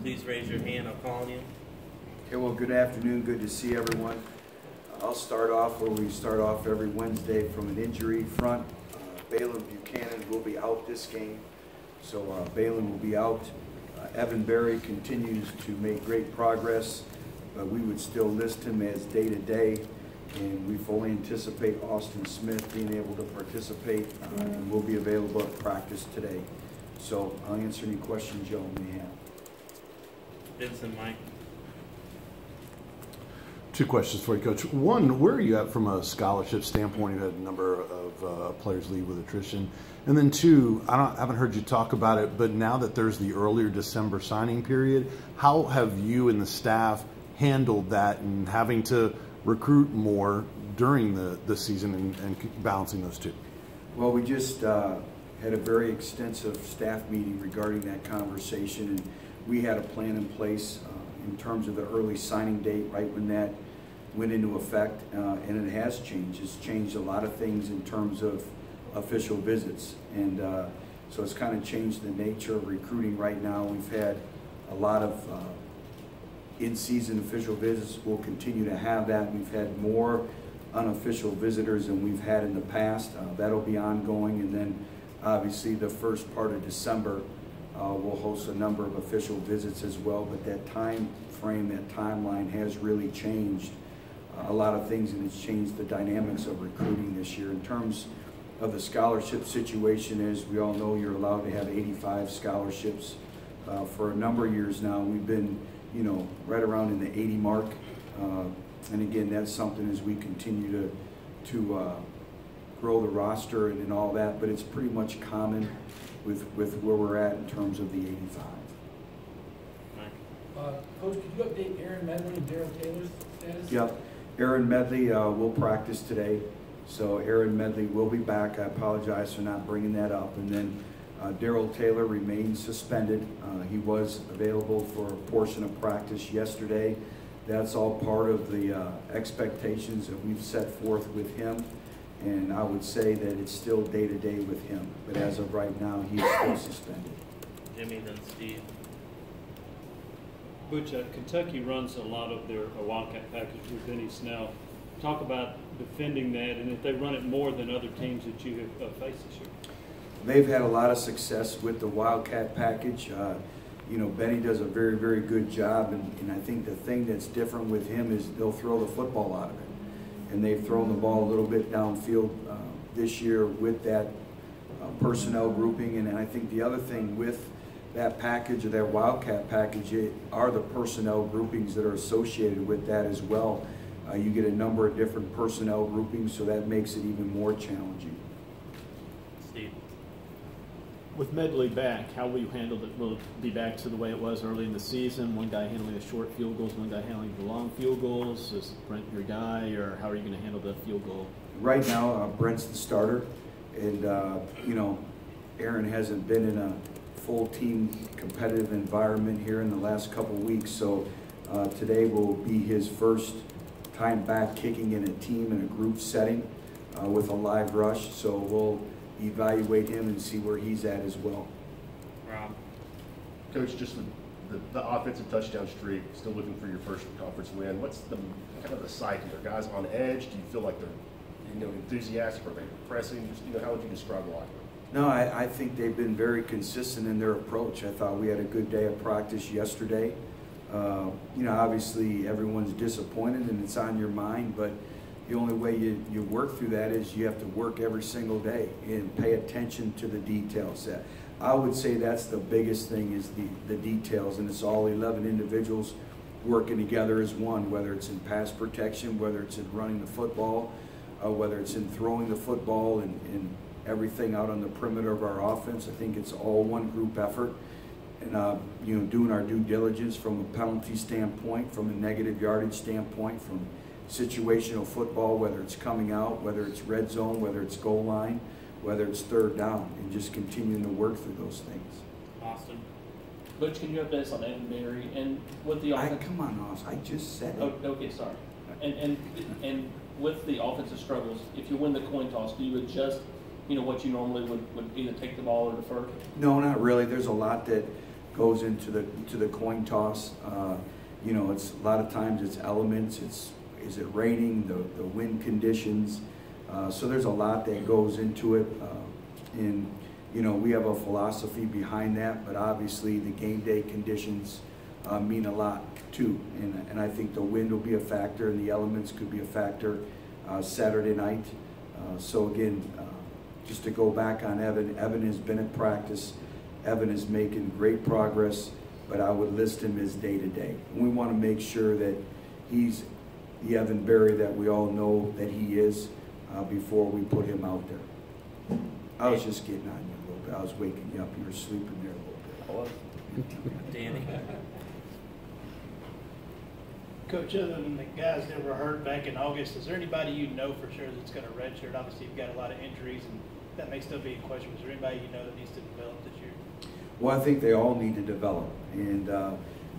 Please raise your hand. I'll call on you. Okay, well, good afternoon. Good to see everyone. I'll start off where we start off every Wednesday from an injury front. Balin Buchanan will be out this game, so Balin will be out. Evan Berry continues to make great progress, but we would still list him as day-to-day, and we fully anticipate Austin Smith being able to participate and will be available at practice today. So I'll answer any questions y'all may have. Vincent, Mike. Two questions for you, Coach. One, where are you at from a scholarship standpoint? You've had a number of players leave with attrition. And then two, I haven't heard you talk about it, but now that there's the earlier December signing period, how have you and the staff handled that and having to recruit more during the season and balancing those two? Well, we just had a very extensive staff meeting regarding that conversation, and we had a plan in place in terms of the early signing date right when that went into effect, and it has changed. It's changed a lot of things in terms of official visits, and so it's kind of changed the nature of recruiting right now. We've had a lot of in-season official visits. We'll continue to have that. We've had more unofficial visitors than we've had in the past. That'll be ongoing, and then obviously the first part of December we'll host a number of official visits as well, but that time frame, that timeline has really changed a lot of things, and it's changed the dynamics of recruiting this year. In terms of the scholarship situation, as we all know, you're allowed to have 85 scholarships. For a number of years now, we've been, right around in the 80 mark. And again, that's something as we continue to grow the roster and all that, but it's pretty much common with where we're at in terms of the 85. Coach, could you update Aaron Medley and Daryl Taylor's status? Yep. Aaron Medley will practice today, so Aaron Medley will be back. I apologize for not bringing that up. And then Daryl Taylor remains suspended. He was available for a portion of practice yesterday. That's all part of the expectations that we've set forth with him, and I would say that it's still day-to-day with him. But as of right now, he's still suspended. Jimmy, then Steve. Butch, Kentucky runs a lot of their Wildcat package with Benny Snell. Talk about defending that, and if they run it more than other teams that you have faced this year. They've had a lot of success with the Wildcat package. Benny does a very, very good job, and I think the thing that's different with him is they'll throw the football out of it. And they've thrown the ball a little bit downfield this year with that personnel grouping. And I think the other thing with that package, or that Wildcat package, are the personnel groupings that are associated with that as well. You get a number of different personnel groupings, so that makes it even more challenging. Steve. With Medley back, how will you handle it? Will it be back to the way it was early in the season? One guy handling the short field goals, one guy handling the long field goals? Is Brent your guy, or how are you going to handle the field goal? Right now, Brent's the starter, and Aaron hasn't been in a full team competitive environment here in the last couple weeks, so today will be his first time back kicking in a team in a group setting with a live rush, so we'll evaluate him and see where he's at as well. Rob. Coach, just the offensive touchdown streak, still looking for your first conference win. What's the kind of the psyche? Are guys on edge? Do you feel like they're enthusiastic? Are they pressing? Just, how would you describe the locker room? No, I think they've been very consistent in their approach. I thought we had a good day of practice yesterday. Obviously everyone's disappointed and it's on your mind, but the only way you work through that is you have to work every single day and pay attention to the details. I would say that's the biggest thing, is the details, and it's all 11 individuals working together as one, whether it's in pass protection, whether it's in running the football, whether it's in throwing the football, and everything out on the perimeter of our offense. I think it's all one group effort, and doing our due diligence from a penalty standpoint, from a negative yardage standpoint, from situational football, whether it's coming out, whether it's red zone, whether it's goal line, whether it's third down, and just continuing to work through those things. Austin. Butch, can you update us on Evan Berry and with the offense? Come on, Austin. I just said it. Oh, okay, sorry. And with the offensive struggles, if you win the coin toss, do you adjust, what you normally would either take the ball or defer? No, not really. There's a lot that goes into the coin toss. You know, it's a lot of times it's elements. Is it raining? The wind conditions. So there's a lot that goes into it, and you know, we have a philosophy behind that. But obviously, the game day conditions mean a lot too, and I think the wind will be a factor, and the elements could be a factor Saturday night. So again, just to go back on Evan, Evan has been at practice. Evan is making great progress, but I would list him as day-to-day. We want to make sure that he's the Evan Berry that we all know that he is before we put him out there. I was just getting on you a little bit. I was waking you up. You were sleeping there a little bit. Danny. Coach, other than the guys that were hurt back in August, is there anybody you know for sure that's going to redshirt? Obviously, you've got a lot of injuries, and that may still be a question. Is there anybody you know that needs to develop this year? Well, I think they all need to develop. And,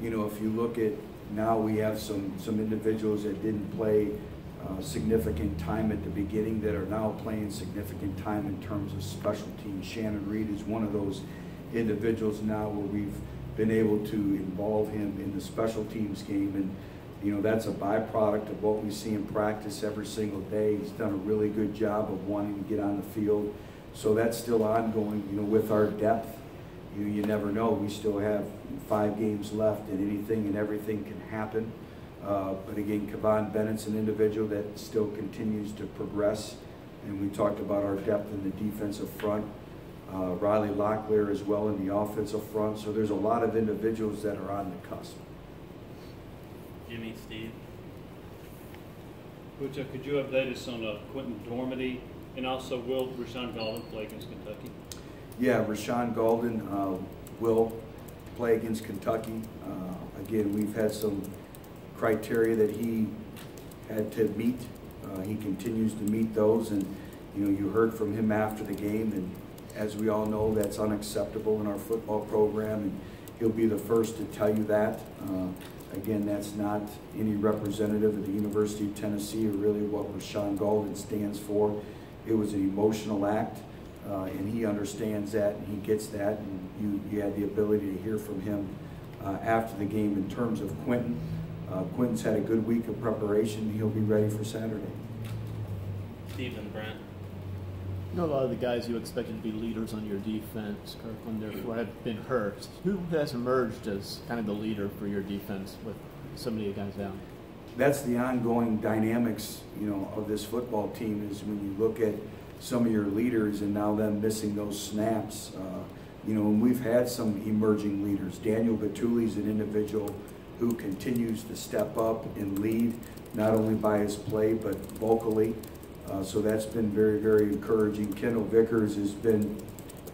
you know, if you look at now, we have some individuals that didn't play significant time at the beginning that are now playing significant time in terms of special teams. Shannon Reed is one of those individuals now where we've been able to involve him in the special teams game. And, you know, that's a byproduct of what we see in practice every single day. He's done a really good job of wanting to get on the field. So that's still ongoing, you know, with our depth. You never know. We still have 5 games left, and anything and everything can happen. But again, Kevon Bennett's an individual that still continues to progress. And we talked about our depth in the defensive front. Riley Locklear as well in the offensive front. So there's a lot of individuals that are on the cusp. Jimmy, Steve. Coach, could you update us on Quentin Dormady, and also will Rashawn Golden play against Kentucky? Yeah, Rashawn Golden will play against Kentucky. Again, we've had some criteria that he had to meet. He continues to meet those, and you know, you heard from him after the game, and as we all know, that's unacceptable in our football program, and he'll be the first to tell you that. Again, that's not any representative of the University of Tennessee or really what Rashawn Golden stands for. It was an emotional act, and he understands that, and he gets that, and you had the ability to hear from him after the game. In terms of Quentin, Quentin's had a good week of preparation. He'll be ready for Saturday. Steve and Brent. You know, a lot of the guys you expected to be leaders on your defense, Kirkland, therefore, have been hurt. Who has emerged as kind of the leader for your defense with so many guys down? That's the ongoing dynamics, you know, of this football team. Is when you look at some of your leaders and now them missing those snaps. You know, and we've had some emerging leaders. Daniel Batuli is an individual who continues to step up and lead, not only by his play but vocally. So that's been very, very encouraging. Kendall Vickers has been,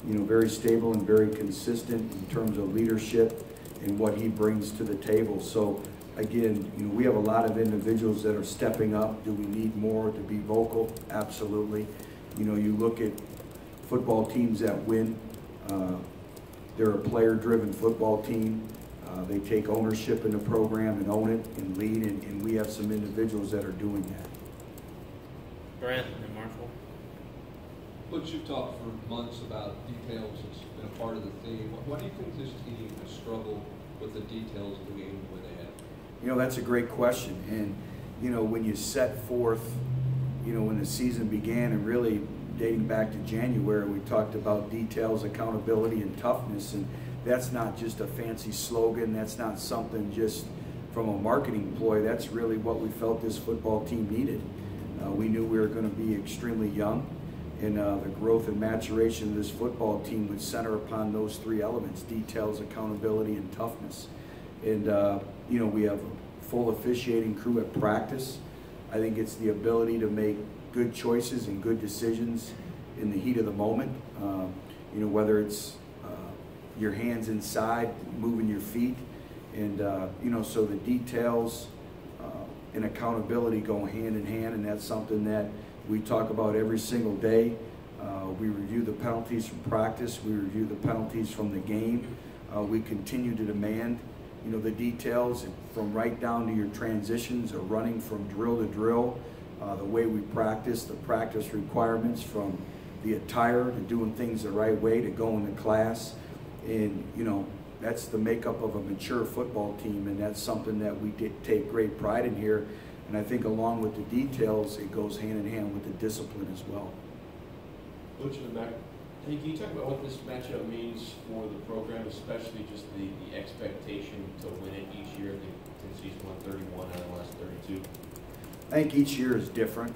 you know, very stable and very consistent in terms of leadership and what he brings to the table. So again, you know, we have a lot of individuals that are stepping up. Do we need more to be vocal? Absolutely. You know, you look at football teams that win. They're a player-driven football team. They take ownership in the program and own it and lead, and we have some individuals that are doing that. Brent and Marshall. Butch, you've talked for months about details. It's been a part of the theme. Why do you think this team has struggled with the details of the game the way they have? You know, that's a great question. And, you know, when you set forth, you know, when the season began and really dating back to January, we talked about details, accountability, and toughness. And that's not just a fancy slogan. That's not something just from a marketing ploy. That's really what we felt this football team needed. We knew we were going to be extremely young, and the growth and maturation of this football team would center upon those 3 elements: details, accountability, and toughness. And, you know, we have a full officiating crew at practice. I think it's the ability to make good choices and good decisions in the heat of the moment. You know, whether it's your hands inside, moving your feet, and, you know, so the details and accountability go hand in hand, and that's something that we talk about every single day. We review the penalties from practice. We review the penalties from the game. We continue to demand, you know, the details from right down to your transitions or running from drill to drill, the way we practice, the practice requirements from the attire to doing things the right way to going to class. And, you know, that's the makeup of a mature football team, and that's something that we take great pride in here. And I think along with the details, it goes hand in hand with the discipline as well. Butch in the back. Hey, can you talk about what this matchup means for the program, especially just the expectation to win it each year? I think Tennessee's won 31 out of the last 32. I think each year is different.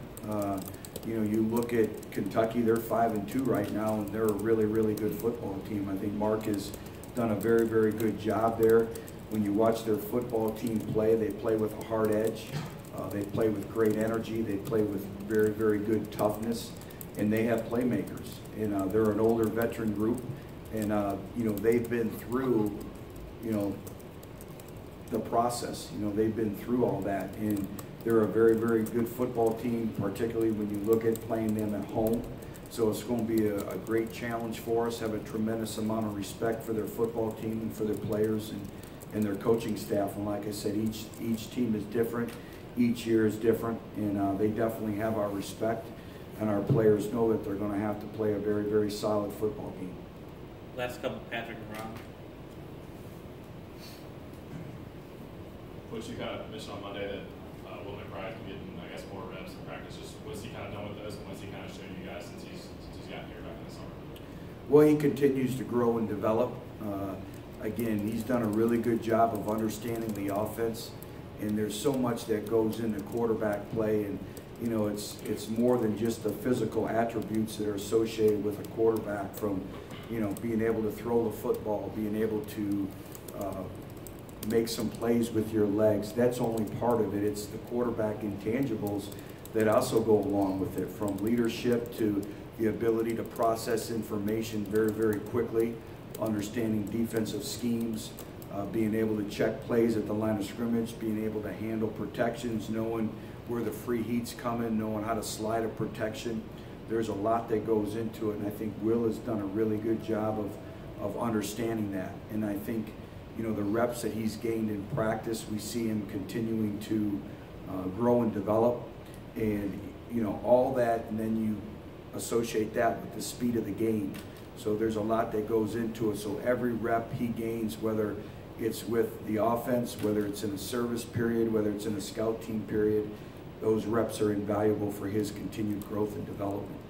You know, you look at Kentucky, they're 5-2 right now, and they're a really, really good football team. I think Mark has done a very, very good job there. When you watch their football team play, they play with a hard edge. They play with great energy. They play with very, very good toughness, and they have playmakers. And they're an older veteran group, and you know, they've been through, you know, the process. You know, they've been through all that, and they're a very, very good football team, particularly when you look at playing them at home. So it's going to be a great challenge for us. Have a tremendous amount of respect for their football team and for their players and their coaching staff. And like I said, each team is different. Each year is different, and they definitely have our respect. And our players know that they're going to have to play a very, very solid football game. Last couple, Patrick and Rob. Butch, you kind of mentioned on Monday that Will McBride can get, I guess, more reps in practice. Just what's he kind of done with those, and what's he kind of shown you guys since he's gotten here back in the summer? Well, he continues to grow and develop. Again, he's done a really good job of understanding the offense, and there's so much that goes into quarterback play, and you know, it's more than just the physical attributes that are associated with a quarterback, from, you know, being able to throw the football, being able to make some plays with your legs. That's only part of it. It's the quarterback intangibles that also go along with it, from leadership to the ability to process information very, very quickly, understanding defensive schemes, being able to check plays at the line of scrimmage, being able to handle protections, knowing where the free heat's coming, knowing how to slide a protection. There's a lot that goes into it, and I think Will has done a really good job of understanding that. And I think, you know, the reps that he's gained in practice, we see him continuing to grow and develop, and you know, all that, and then you associate that with the speed of the game. So there's a lot that goes into it. So every rep he gains, whether it's with the offense, whether it's in a service period, whether it's in a scout team period, those reps are invaluable for his continued growth and development.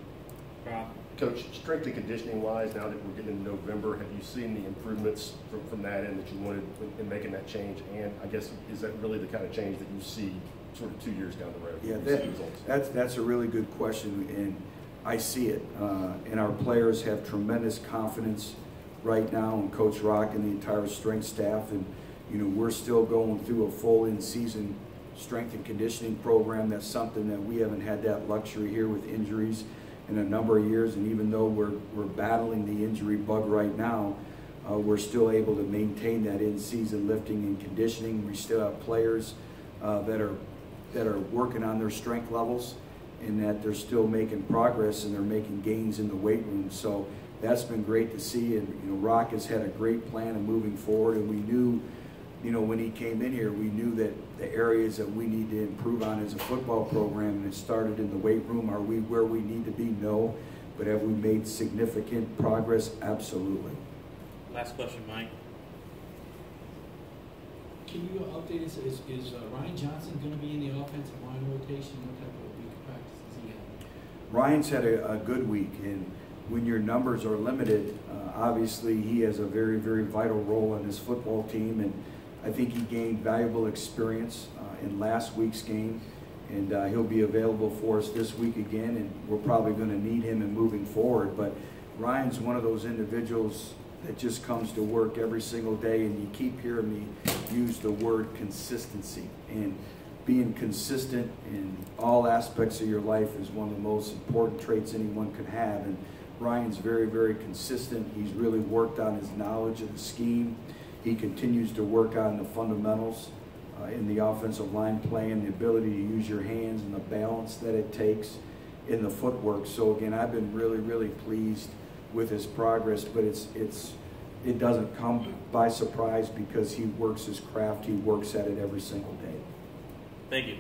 Rob. Coach, strength and conditioning wise, now that we're getting into November, have you seen the improvements from that end that you wanted in making that change? And I guess, is that really the kind of change that you see sort of 2 years down the road? Yeah, that's a really good question, and I see it. And our players have tremendous confidence right now in Coach Rock and the entire strength staff. And you know, we're still going through a full in-season strength and conditioning program. That's something that we haven't had that luxury here with injuries in a number of years, and even though we're battling the injury bug right now, we're still able to maintain that in-season lifting and conditioning. We still have players that are working on their strength levels, and that they're still making progress and they're making gains in the weight room. So that's been great to see, and you know, Rock has had a great plan of moving forward, and we knew, you know, when he came in here, we knew that the areas that we need to improve on as a football program, and it started in the weight room. Are we where we need to be? No. But have we made significant progress? Absolutely. Last question, Mike. Can you update us? Is Ryan Johnson going to be in the offensive line rotation? What type of week of practice is he having? Ryan's had a good week, and when your numbers are limited, obviously he has a very, very vital role on this football team, and I think he gained valuable experience in last week's game, and he'll be available for us this week again, and we're probably going to need him in moving forward. But Ryan's one of those individuals that just comes to work every single day, and you keep hearing me use the word consistency. And being consistent in all aspects of your life is one of the most important traits anyone could have, and Ryan's very, very consistent. He's really worked on his knowledge of the scheme. He continues to work on the fundamentals in the offensive line play, and the ability to use your hands and the balance that it takes in the footwork. So again, I've been really, really pleased with his progress, but it doesn't come by surprise because he works his craft. He works at it every single day. Thank you.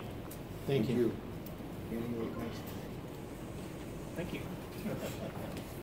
Thank you. Any more questions? Thank you.